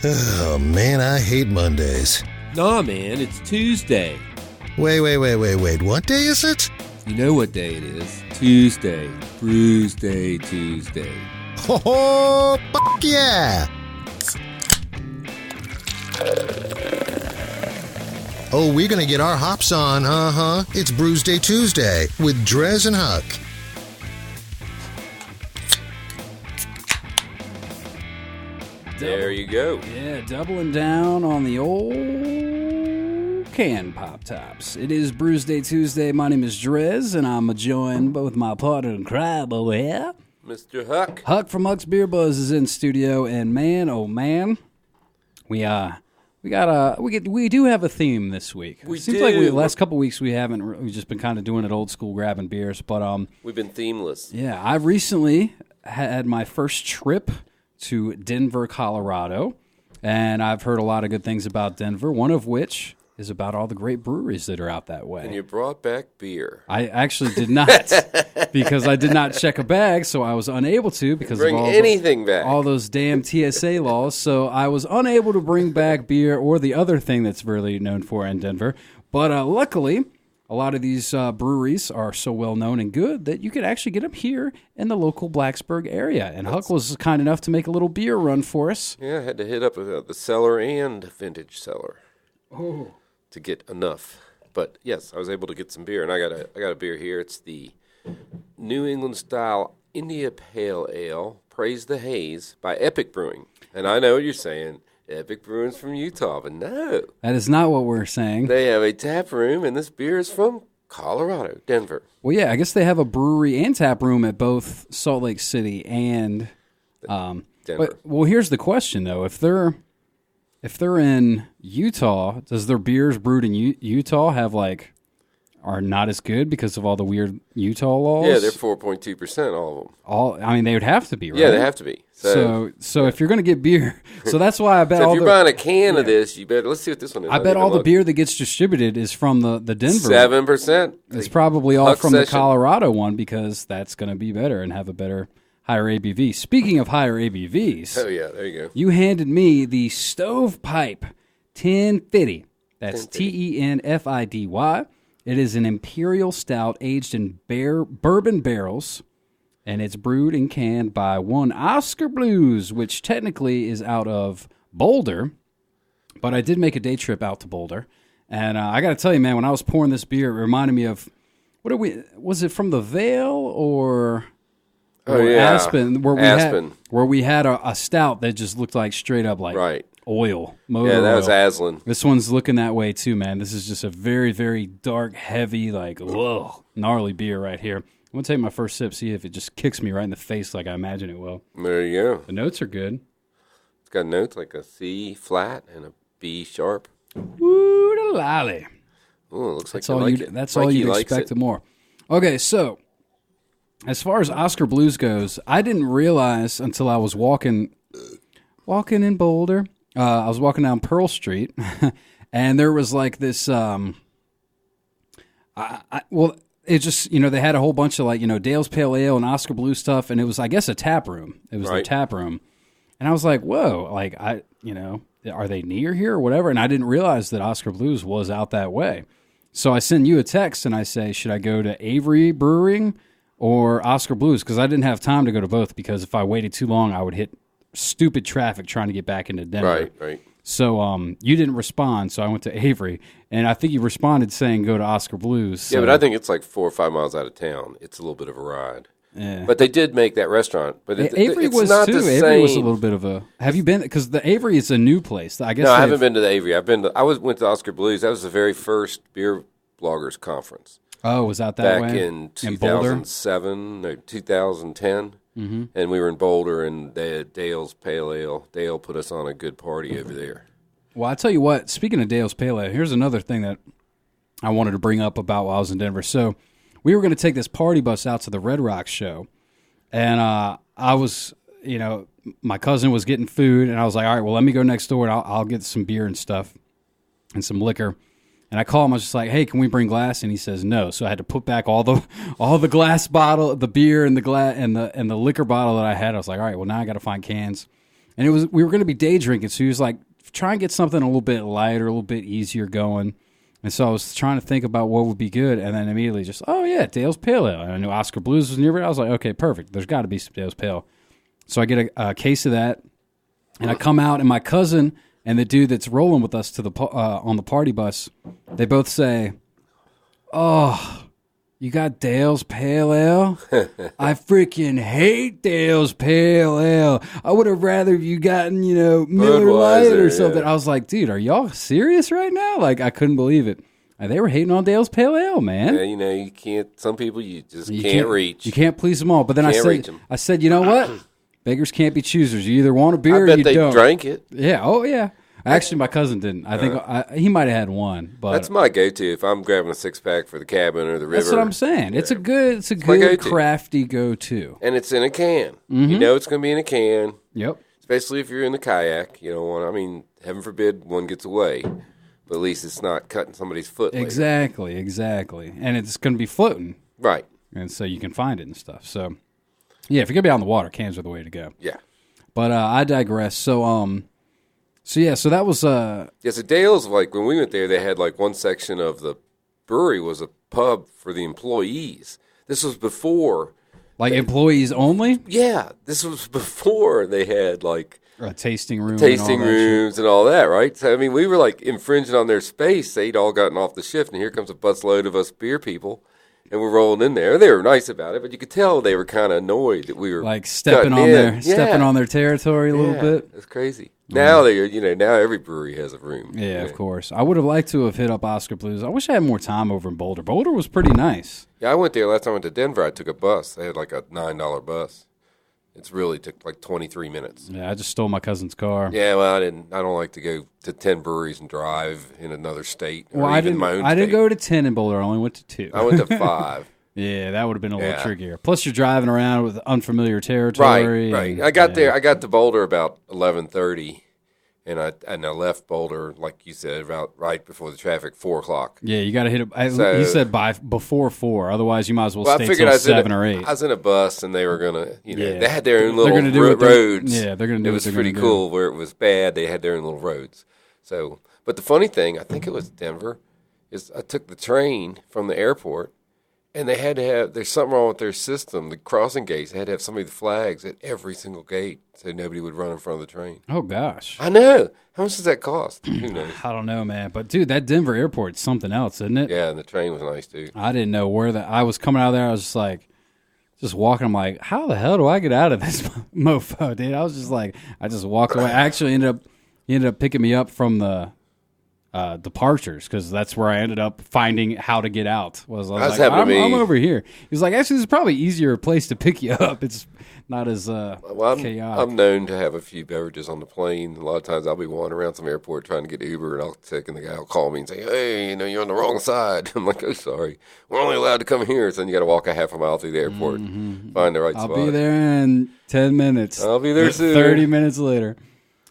Oh, man, I hate Mondays. Nah, man, it's Tuesday. Wait. What day is it? You know what day it is. Tuesday. Brewsday Tuesday. Oh, fuck yeah! Oh, we're gonna get our hops on, It's Brewsday Tuesday with DreZ and Huck. There you go. Yeah, doubling down on the old can pop tops. It is Brewsday Tuesday. My name is DreZ, and I'm joined with my partner in crime over here, Mr. Huck. Huck from Huck's Beer Buzz is in studio, and man, oh man, we do have a theme this week. We Seems do. like the last couple weeks we've just been kind of doing it old school, grabbing beers. But We've been themeless. yeah, I recently had my first trip to Denver, Colorado, and I've heard a lot of good things about Denver, one of which is about all the great breweries that are out that way. And you brought back beer. I actually did not, because I did not check a bag, so I was unable to because Bring of anything back. all those damn TSA laws, so I was unable to bring back beer or the other thing that's really known for in Denver. But luckily, a lot of these breweries are so well known and good that you could actually get them here in the local Blacksburg area. And Huck was kind enough to make a little beer run for us. Yeah, I had to hit up the cellar and vintage cellar to get enough. But yes, I was able to get some beer, and I got a beer here. It's the New England style India Pale Ale, Praise the Haze by Epic Brewing. And I know what you're saying. Epic Brewing's from Utah, but no. That is not what we're saying. They have a tap room, and this beer is from Colorado, Denver. Well, yeah, I guess they have a brewery and tap room at both Salt Lake City and Denver. Well, here's the question though: if they're in Utah, does their beers brewed in Utah are not as good because of all the weird Utah laws? Yeah, they're 4.2%, all of them. They would have to be, right? Yeah, they have to be. So if you're going to get beer, so that's why I bet So all if you're buying a can of this, you better, let's see what this one is. I bet all the beer that gets distributed is from the Denver. 7%. It's probably all Huck from session. the Colorado one because that's going to be better and have a better, higher ABV. Speaking of higher ABVs, Oh, yeah, there you go. you handed me the Stovepipe 1050. That's 1050. TENFIDY. It is an imperial stout aged in bourbon barrels, and it's brewed and canned by one Oscar Blues, which technically is out of Boulder, but I did make a day trip out to Boulder. And I got to tell you, man, when I was pouring this beer, it reminded me of, was it from the Vale or Aspen? Aspen. We had a stout that just looked like straight up like oil. Yeah, that was Aslan. This one's looking that way too, man. This is just a very, very dark, heavy, whoa, gnarly beer right here. I'm going to take my first sip, see if it just kicks me right in the face like I imagine it will. There you go. The notes are good. It's got notes like a C flat and a B sharp. Woo-da-lally. Oh, it looks like That's all you'd expect and more. Okay, so as far as Oscar Blues goes, I didn't realize until I was walking in Boulder. I was walking down Pearl Street, and there was like this. It just they had a whole bunch of Dale's Pale Ale and Oscar Blue stuff, and it was I guess a tap room. It was the tap room, and I was like, whoa, are they near here or whatever? And I didn't realize that Oscar Blues was out that way. So I sent you a text and I say, should I go to Avery Brewing or Oscar Blues? Because I didn't have time to go to both because if I waited too long, I would hit stupid traffic trying to get back into Denver. Right. So you didn't respond, so I went to Avery, and I think you responded saying go to Oscar Blues. So. Yeah, but I think it's like 4 or 5 miles out of town. It's a little bit of a ride. Yeah. But they did make that restaurant. But Avery it's was not too. the same. Avery was a little bit of a. Have you been? Because the Avery is a new place. I guess. No, I haven't been to the Avery. Went to Oscar Blues. That was the very first beer bloggers conference. Oh, was that way? Back in 2007 or 2010. Mm-hmm. And we were in Boulder, and they had Dale's Pale Ale. Dale put us on a good party over there. Well, I tell you what, speaking of Dale's Pale Ale, here's another thing that I wanted to bring up about while I was in Denver. So we were going to take this party bus out to the Red Rocks show, and I was, my cousin was getting food, and I was like, all right, well, let me go next door, and I'll get some beer and stuff and some liquor. And I called him. I was just like, "Hey, can we bring glass?" And he says no. So I had to put back all the glass bottle, the beer, and the glass and the liquor bottle that I had. I was like, "All right, well now I got to find cans." And we were going to be day drinking, so he was like, try and get something a little bit lighter, a little bit easier going. And so I was trying to think about what would be good, and then immediately just, oh yeah, Dale's Pale Ale. And I knew Oscar Blues was nearby. I was like, okay, perfect. There's got to be some Dale's Pale. So I get a case of that, and I come out, and my cousin and the dude that's rolling with us to the on the party bus, they both say, "Oh, you got Dale's Pale Ale? I freaking hate Dale's Pale Ale. I would have rather you gotten, Miller Lite or something." Yeah. I was like, dude, are y'all serious right now? Like, I couldn't believe it. And they were hating on Dale's Pale Ale, man. Yeah, you can't. Some people you just can't reach. You can't please them all. But then I said, you know what? Beggars can't be choosers. You either want a beer or you don't. I bet they drank it. Yeah. Oh, yeah. Actually, my cousin didn't. I think he might have had one. But that's my go-to if I'm grabbing a 6-pack for the cabin or the river. That's what I'm saying. It's a good crafty go-to. And it's in a can. Mm-hmm. You know it's going to be in a can. Yep. Especially if you're in the kayak. You don't want. Heaven forbid one gets away, but at least it's not cutting somebody's foot. Exactly. And it's going to be floating. Right. And so you can find it and stuff. So, yeah, if you're going to be out in the water, cans are the way to go. Yeah. But I digress. So that was... so Dale's, like, when we went there, they had, like, one section of the brewery was a pub for the employees. This was before... Like, employees only? Yeah. This was before they had, like... A tasting room. Tasting rooms and all that, right? So, I mean, we were, like, infringing on their space. They'd all gotten off the shift, and here comes a busload of us beer people. And we're rolling in there. They were nice about it, but you could tell they were kind of annoyed that we were like stepping on their territory a little bit. It's crazy. Now now every brewery has a room. Yeah, of course. I would have liked to have hit up Oscar Blues. I wish I had more time over in Boulder. Boulder was pretty nice. Yeah, I went there last time I went to Denver. I took a bus. They had like a $9 bus. It's really took like 23 minutes. Yeah, I just stole my cousin's car. Yeah, well, I don't like to go to 10 breweries and drive in another state. Well, I didn't go to 10 in Boulder. I only went to 2. I went to 5. Yeah, that would have been a little trickier. Plus, you're driving around with unfamiliar territory. Right. I got there. I got to Boulder about 11:30, and I left Boulder, like you said, about right before the traffic, 4:00. Yeah, you got to hit it. You said before 4. Otherwise, you might as well stay till 7 or 8. I was in a bus, and they were gonna, they had their own little roads. They're gonna do. It was pretty cool. Where it was bad, they had their own little roads. So, but the funny thing, I think it was Denver, is I took the train from the airport. And they had to have, there's something wrong with their system. The crossing gates, they had to have somebody with flags at every single gate so nobody would run in front of the train. Oh, gosh. I know. How much does that cost? Who knows? I don't know, man. But, dude, that Denver airport's something else, isn't it? Yeah, and the train was nice, too. I didn't know I was coming out of there. I was just like, just walking. I'm like, how the hell do I get out of this mofo, dude? I was just like, I just walked away. I actually he ended up picking me up from the departures, because that's where I ended up finding how to get out. I was like, I'm over here. He was like, actually, this is probably easier place to pick you up. It's not as chaotic. I'm known to have a few beverages on the plane. A lot of times I'll be wandering around some airport trying to get Uber, and the guy will call me and say, hey, you're on the wrong side. I'm like, oh, sorry. We're only allowed to come here. So then you got to walk a half a mile through the airport, find the right spot. I'll be there in 10 minutes. I'll be there soon. 30 minutes later.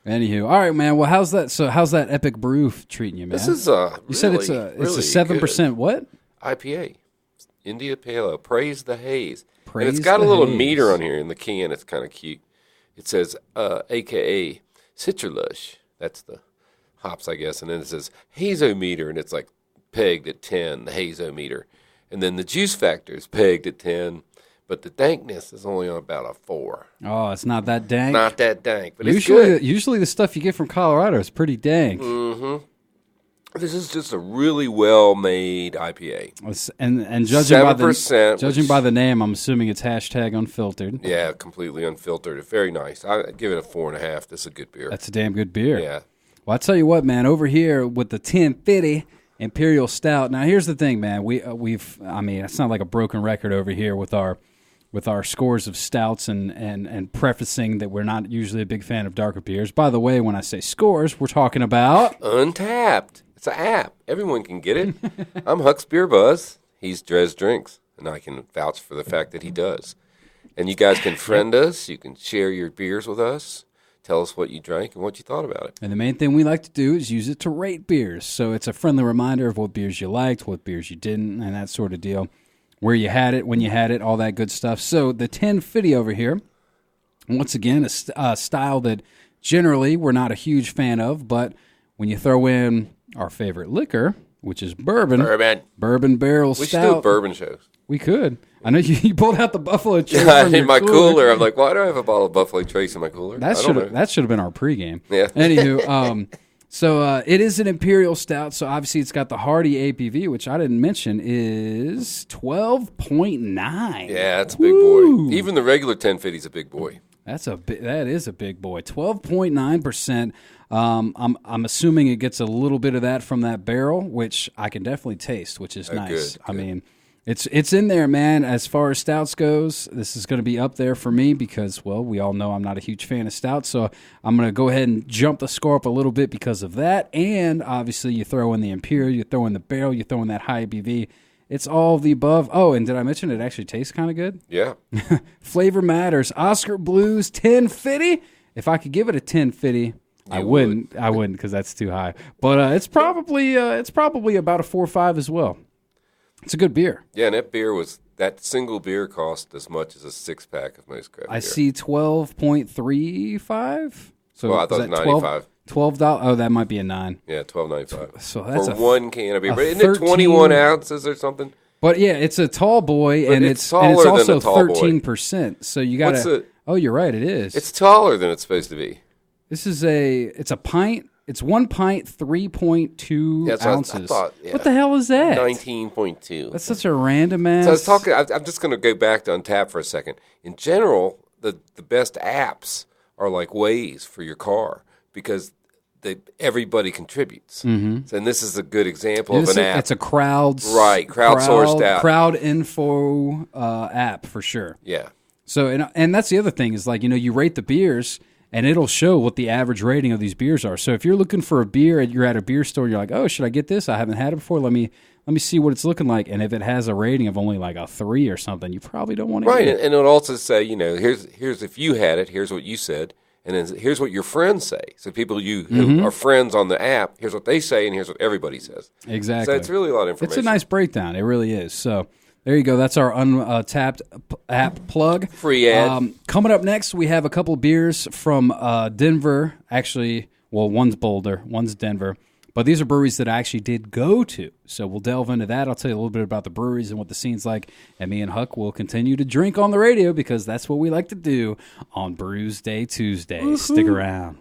Anywho, all right, man. Well, how's that Epic Brew treating you, man? This is you said it's a 7% what? IPA, India Pale Ale. Praise the Haze. And it's got a little meter on here in the can. It's kind of cute. It says AKA Citrulush. That's the hops, I guess. And then it says Hazometer, and it's like pegged at 10. The Hazometer, and then the juice factor is pegged at 10. But the dankness is only on about a 4. Oh, it's not that dank? Not that dank, but it's good. Usually the stuff you get from Colorado is pretty dank. Mm-hmm. This is just a really well-made IPA. And judging by the name, I'm assuming it's #unfiltered. Yeah, completely unfiltered. It's very nice. I give it a 4.5. This is a good beer. That's a damn good beer. Yeah. Well, I tell you what, man, over here with the 1050 Imperial Stout. Now, here's the thing, man. It's not like a broken record over here with our scores of stouts and prefacing that we're not usually a big fan of darker beers. By the way, when I say scores, we're talking about Untapped. It's an app. Everyone can get it. I'm Huck's Beer Buzz. He's DreZ Drinks, and I can vouch for the fact that he does. And you guys can friend us. You can share your beers with us. Tell us what you drank and what you thought about it. And the main thing we like to do is use it to rate beers. So it's a friendly reminder of what beers you liked, what beers you didn't, and that sort of deal. Where you had it, when you had it, all that good stuff. So the 1050 over here, once again, a style that generally we're not a huge fan of, but when you throw in our favorite liquor, which is bourbon barrel we stout. should do bourbon shows. We could. I know you pulled out the Buffalo Trace in my cooler. I'm like, why do I have a bottle of Buffalo Trace in my cooler? That should have been our pregame. Yeah. Anywho, so it is an imperial stout. So obviously it's got the hearty ABV, which I didn't mention is 12.9. Yeah, that's a big boy. Even the regular 1050 is a big boy. That is a big boy. 12.9%. I'm assuming it gets a little bit of that from that barrel, which I can definitely taste, which is nice. Good. I mean, it's in there, man. As far as stouts goes, this is going to be up there for me because, well, we all know I'm not a huge fan of stouts, so I'm going to go ahead and jump the score up a little bit because of that. And obviously, you throw in the imperial, you throw in the barrel, you throw in that high ABV. It's all of the above. Oh, and did I mention it actually tastes kind of good? Yeah. Flavor matters. Oscar Blues 1050. If I could give it a 1050, I wouldn't because that's too high. But it's probably about a 4 or 5 as well. It's a good beer. Yeah, and that single beer cost as much as a 6-pack of most craft beer. I see 12.35. So I thought it was 95. $12. Oh, that might be a 9. Yeah, $12.95. So that's for one can of beer. But isn't it 21 ounces or something? But yeah, it's a tall boy, but and it's also 13%. So you got to. Oh, you're right. It is. It's taller than it's supposed to be. This is it's a pint. It's 1 pint, 3.2 ounces. I thought, yeah. What the hell is that? 19.2. That's such a random ass. So I'm just going to go back to Untappd for a second. In general, the best apps are like Waze for your car because everybody contributes. Mm-hmm. So, and this is a good example of an app. It's a crowdsourced app. Crowd info app for sure. Yeah. So, and that's the other thing is like, you rate the beers and it'll show what the average rating of these beers are. So if you're looking for a beer and you're at a beer store, you're like, oh, should I get this? I haven't had it before. Let me see what it's looking like. And if it has a rating of only like a 3 or something, you probably don't want to get it. Right, and it'll also say, here's if you had it, here's what you said, and then here's what your friends say. So people who are friends on the app, here's what they say, and here's what everybody says. Exactly. So it's really a lot of information. It's a nice breakdown. It really is. So there you go. That's our Untappd app plug. Free ad. Coming up next, we have a couple of beers from Denver. Actually, well, one's Boulder, one's Denver. But these are breweries that I actually did go to. So we'll delve into that. I'll tell you a little bit about the breweries and what the scene's like. And me and Huck will continue to drink on the radio because that's what we like to do on Brewsday Tuesday. Stick around.